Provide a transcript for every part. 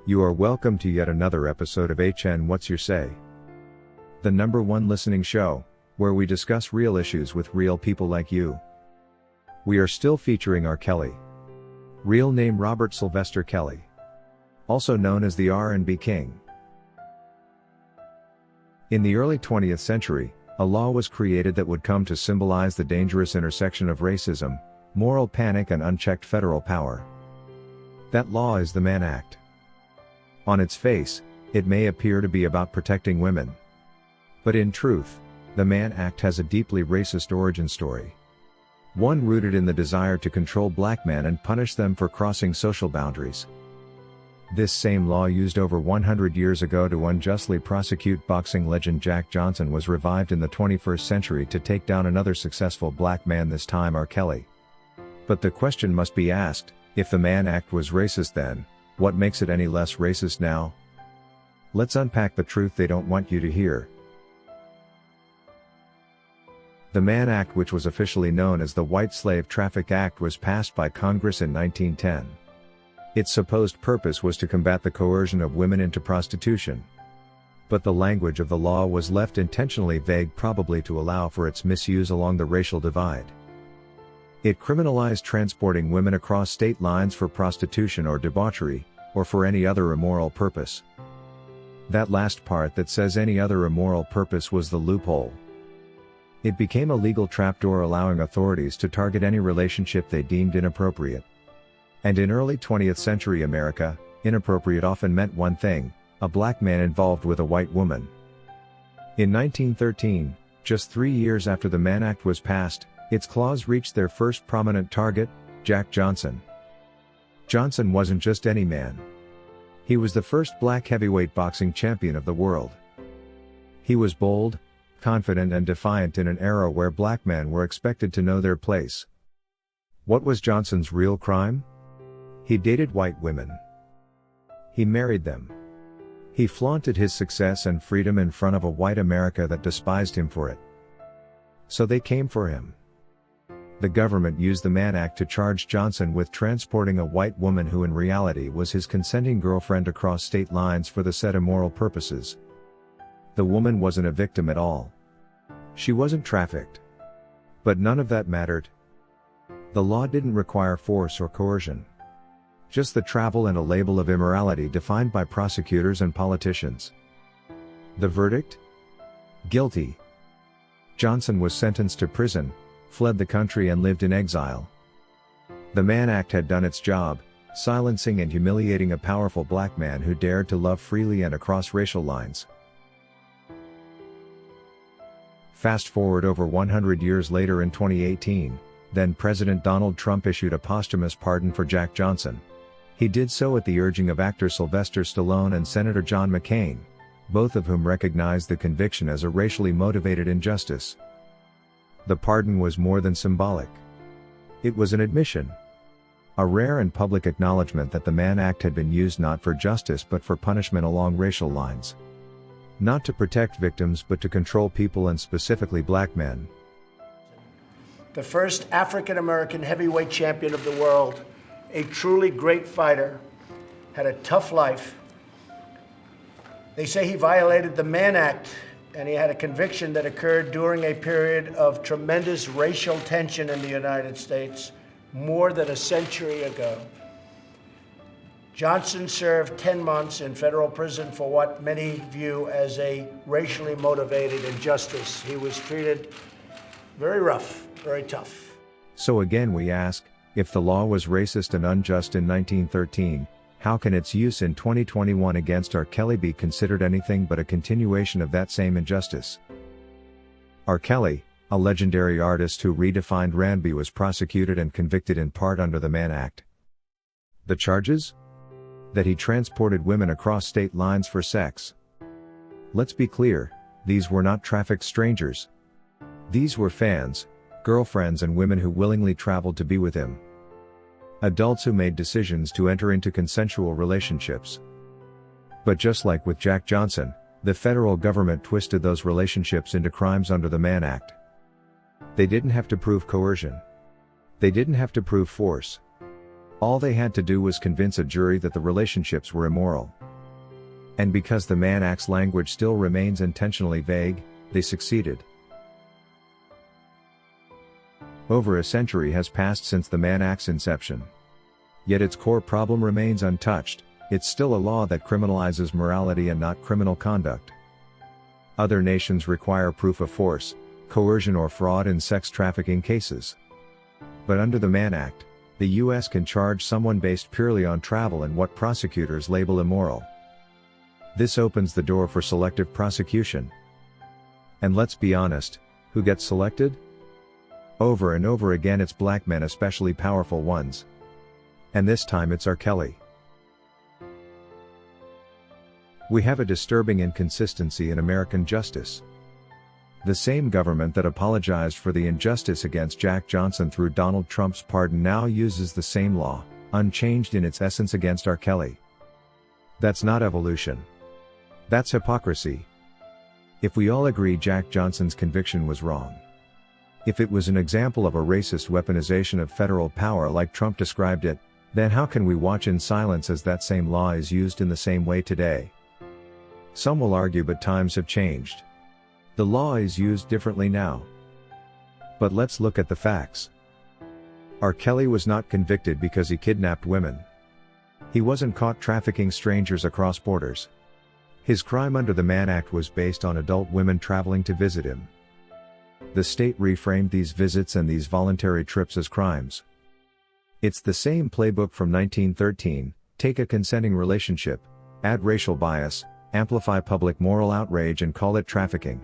You are welcome to yet another episode of HN What's Your Say? The #1 listening show, where we discuss real issues with real people like you. We are still featuring R. Kelly. Real name Robert Sylvester Kelly. Also known as the R&B King. In the early 20th century, a law was created that would come to symbolize the dangerous intersection of racism, moral panic and unchecked federal power. That law is the Mann Act. On its face, it may appear to be about protecting women. But in truth, the Mann Act has a deeply racist origin story. One rooted in the desire to control black men and punish them for crossing social boundaries. This same law used over 100 years ago to unjustly prosecute boxing legend Jack Johnson was revived in the 21st century to take down another successful black man, this time R. Kelly. But the question must be asked, if the Mann Act was racist then, what makes it any less racist now? Let's unpack the truth they don't want you to hear. The Mann Act, which was officially known as the White Slave Traffic Act, was passed by Congress in 1910. Its supposed purpose was to combat the coercion of women into prostitution. But the language of the law was left intentionally vague, probably to allow for its misuse along the racial divide. It criminalized transporting women across state lines for prostitution or debauchery, or for any other immoral purpose. That last part that says any other immoral purpose was the loophole. It became a legal trapdoor, allowing authorities to target any relationship they deemed inappropriate. And in early 20th century America, inappropriate often meant one thing: a black man involved with a white woman. In 1913, just 3 years after the Mann Act was passed, its claws reached their first prominent target, Jack Johnson. Johnson wasn't just any man. He was the first black heavyweight boxing champion of the world. He was bold, confident and defiant in an era where black men were expected to know their place. What was Johnson's real crime? He dated white women. He married them. He flaunted his success and freedom in front of a white America that despised him for it. So they came for him. The government used the Mann Act to charge Johnson with transporting a white woman who in reality was his consenting girlfriend across state lines for the said immoral purposes. The woman wasn't a victim at all. She wasn't trafficked. But none of that mattered. The law didn't require force or coercion. Just the travel and a label of immorality defined by prosecutors and politicians. The verdict? Guilty. Johnson was sentenced to prison, fled the country and lived in exile. The Mann Act had done its job, silencing and humiliating a powerful black man who dared to love freely and across racial lines. Fast forward over 100 years later, in 2018, then President Donald Trump issued a posthumous pardon for Jack Johnson. He did so at the urging of actor Sylvester Stallone and Senator John McCain, both of whom recognized the conviction as a racially motivated injustice. The pardon was more than symbolic. It was an admission. A rare and public acknowledgement that the Mann Act had been used not for justice but for punishment along racial lines. Not to protect victims but to control people, and specifically black men. The first African American heavyweight champion of the world, a truly great fighter, had a tough life. They say he violated the Mann Act, and he had a conviction that occurred during a period of tremendous racial tension in the United States more than a century ago. Johnson served 10 months in federal prison for what many view as a racially motivated injustice. He was treated very rough, very tough. So again we ask, if the law was racist and unjust in 1913, how can its use in 2021 against R. Kelly be considered anything but a continuation of that same injustice? R. Kelly, a legendary artist who redefined R&B, was prosecuted and convicted in part under the Mann Act. The charges? That he transported women across state lines for sex. Let's be clear, these were not trafficked strangers. These were fans, girlfriends and women who willingly traveled to be with him. Adults who made decisions to enter into consensual relationships. But just like with Jack Johnson, the federal government twisted those relationships into crimes under the Mann Act. They didn't have to prove coercion. They didn't have to prove force. All they had to do was convince a jury that the relationships were immoral. And because the Mann Act's language still remains intentionally vague, they succeeded. Over a century has passed since the Mann Act's inception. Yet its core problem remains untouched. It's still a law that criminalizes morality and not criminal conduct. Other nations require proof of force, coercion or fraud in sex trafficking cases. But under the Mann Act, the US can charge someone based purely on travel and what prosecutors label immoral. This opens the door for selective prosecution. And let's be honest, who gets selected? Over and over again it's black men, especially powerful ones. And this time it's R. Kelly. We have a disturbing inconsistency in American justice. The same government that apologized for the injustice against Jack Johnson through Donald Trump's pardon now uses the same law, unchanged in its essence, against R. Kelly. That's not evolution. That's hypocrisy. If we all agree Jack Johnson's conviction was wrong, if it was an example of a racist weaponization of federal power like Trump described it, then how can we watch in silence as that same law is used in the same way today? Some will argue, but times have changed. The law is used differently now. But let's look at the facts. R. Kelly was not convicted because he kidnapped women. He wasn't caught trafficking strangers across borders. His crime under the Mann Act was based on adult women traveling to visit him. The state reframed these visits and these voluntary trips as crimes. It's the same playbook from 1913, take a consenting relationship, add racial bias, amplify public moral outrage and call it trafficking.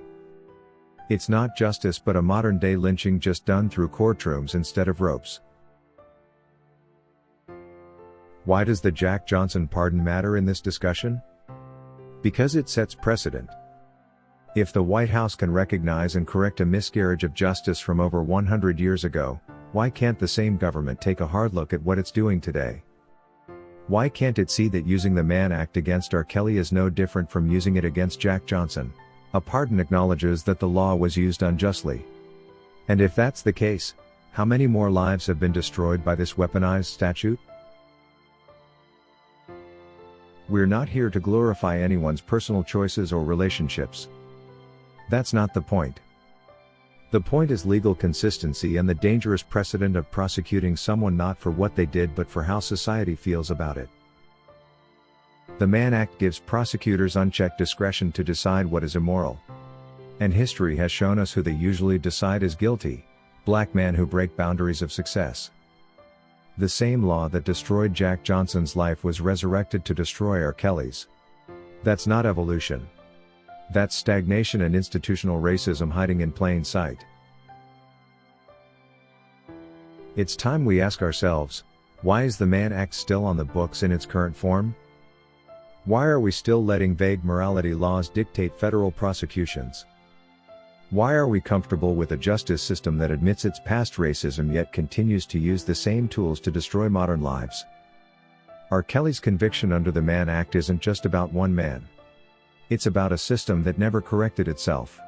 It's not justice but a modern-day lynching, just done through courtrooms instead of ropes. Why does the Jack Johnson pardon matter in this discussion? Because it sets precedent. If the White House can recognize and correct a miscarriage of justice from over 100 years ago, why can't the same government take a hard look at what it's doing today? Why can't it see that using the Mann Act against R. Kelly is no different from using it against Jack Johnson? A pardon acknowledges that the law was used unjustly. And if that's the case, how many more lives have been destroyed by this weaponized statute? We're not here to glorify anyone's personal choices or relationships. That's not the point. The point is legal consistency and the dangerous precedent of prosecuting someone not for what they did but for how society feels about it. The Mann Act gives prosecutors unchecked discretion to decide what is immoral. And history has shown us who they usually decide is guilty: black men who break boundaries of success. The same law that destroyed Jack Johnson's life was resurrected to destroy R. Kelly's. That's not evolution. That's stagnation and institutional racism hiding in plain sight. It's time we ask ourselves, why is the Mann Act still on the books in its current form? Why are we still letting vague morality laws dictate federal prosecutions? Why are we comfortable with a justice system that admits its past racism yet continues to use the same tools to destroy modern lives? R. Kelly's conviction under the Mann Act isn't just about one man. It's about a system that never corrected itself.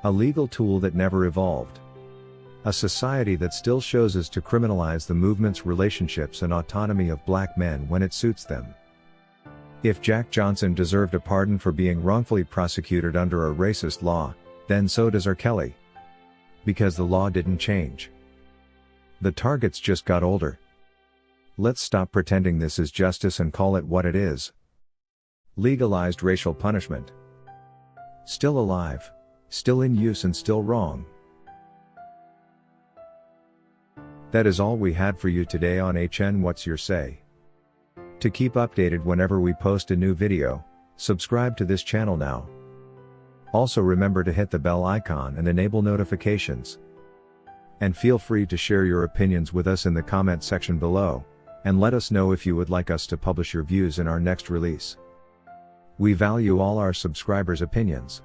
A legal tool that never evolved. A society that still chooses to criminalize the movement's relationships and autonomy of black men when it suits them. If Jack Johnson deserved a pardon for being wrongfully prosecuted under a racist law, then so does R. Kelly. Because the law didn't change. The targets just got older. Let's stop pretending this is justice and call it what it is. Legalized racial punishment. Still alive, still in use and still wrong. That is all we had for you today on HN What's Your Say? To keep updated whenever we post a new video, subscribe to this channel now. Also remember to hit the bell icon and enable notifications. And feel free to share your opinions with us in the comment section below, and let us know if you would like us to publish your views in our next release. We value all our subscribers' opinions.